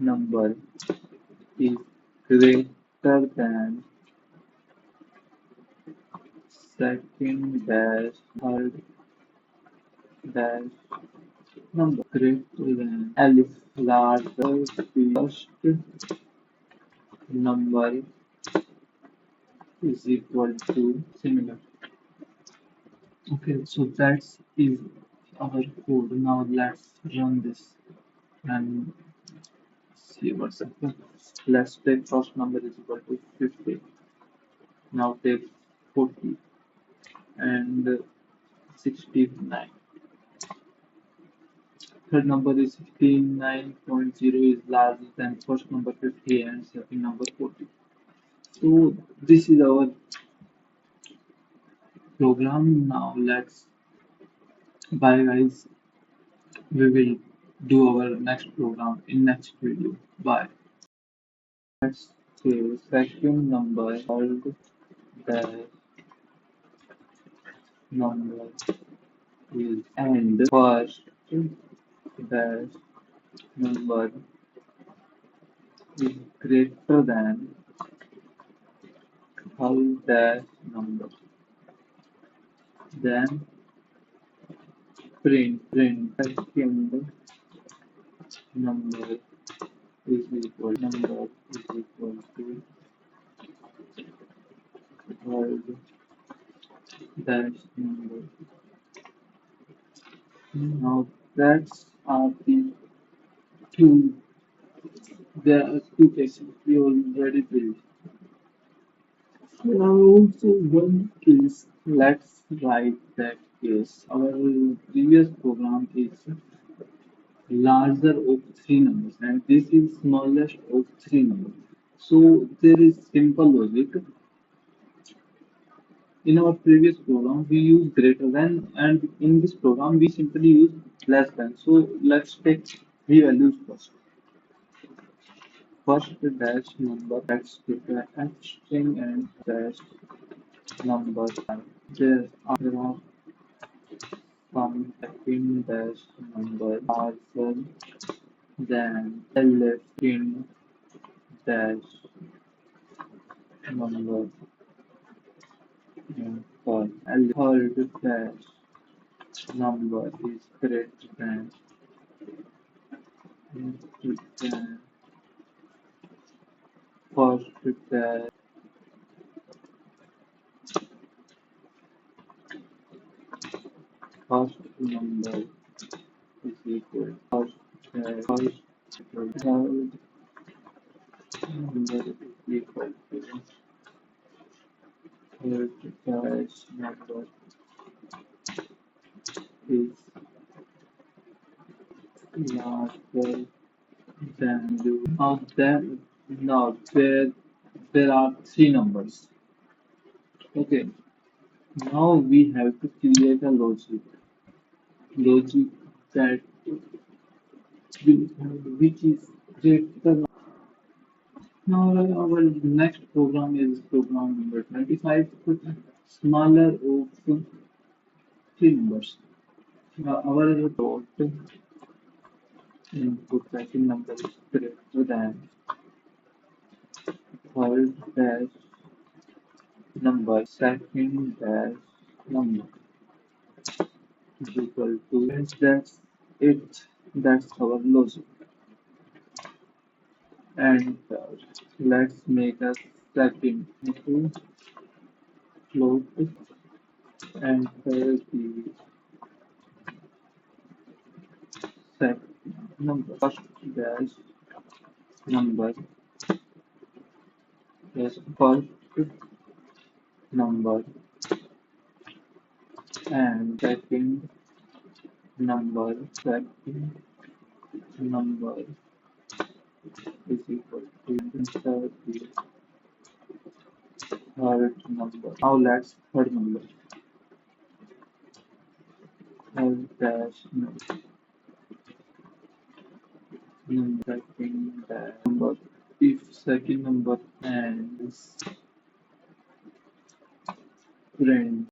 number is greater than second dash third dash number greater than alif larger the first number is equal to similar. Okay, so that's is our code. Now let's run this and see what's happening. Let's take first number is equal to 50. Now take 40 and 69. Third number is 69.0 is larger than first number 50 and second number 40. So this is our program. Now let's bye guys. We will do our next program in next video. Bye. Let's say second number called the number is and first the number is greater than whole dash number. Then print second number is equal to whole dash number. Now that's are the two. There are two cases we already built. Now also one case. Let's write that case. Our previous program is larger of three numbers and this is smallest of three numbers. So there is simple logic. In our previous program we use greater than and in this program we simply use less than. So let's take three values first. First dash number, let's take a F string and dash number. There are some second dash number larger than left in dash number and third dash number is greater than first dash first number is equal first dash first third number is equal to third dash number is larger than you. Now there are three numbers. Okay. Now we have to create a logic that which is greater. Now our next program is program number 25, smaller of three numbers. Our dot input tracking number is greater than third dash number, second dash number is equal to, and that's it. That's our logic. And let's make a second into float and the second number first dash number is first number and second number is equal to insert the third number. Now let's third number. Third dash second dash number. If second number and print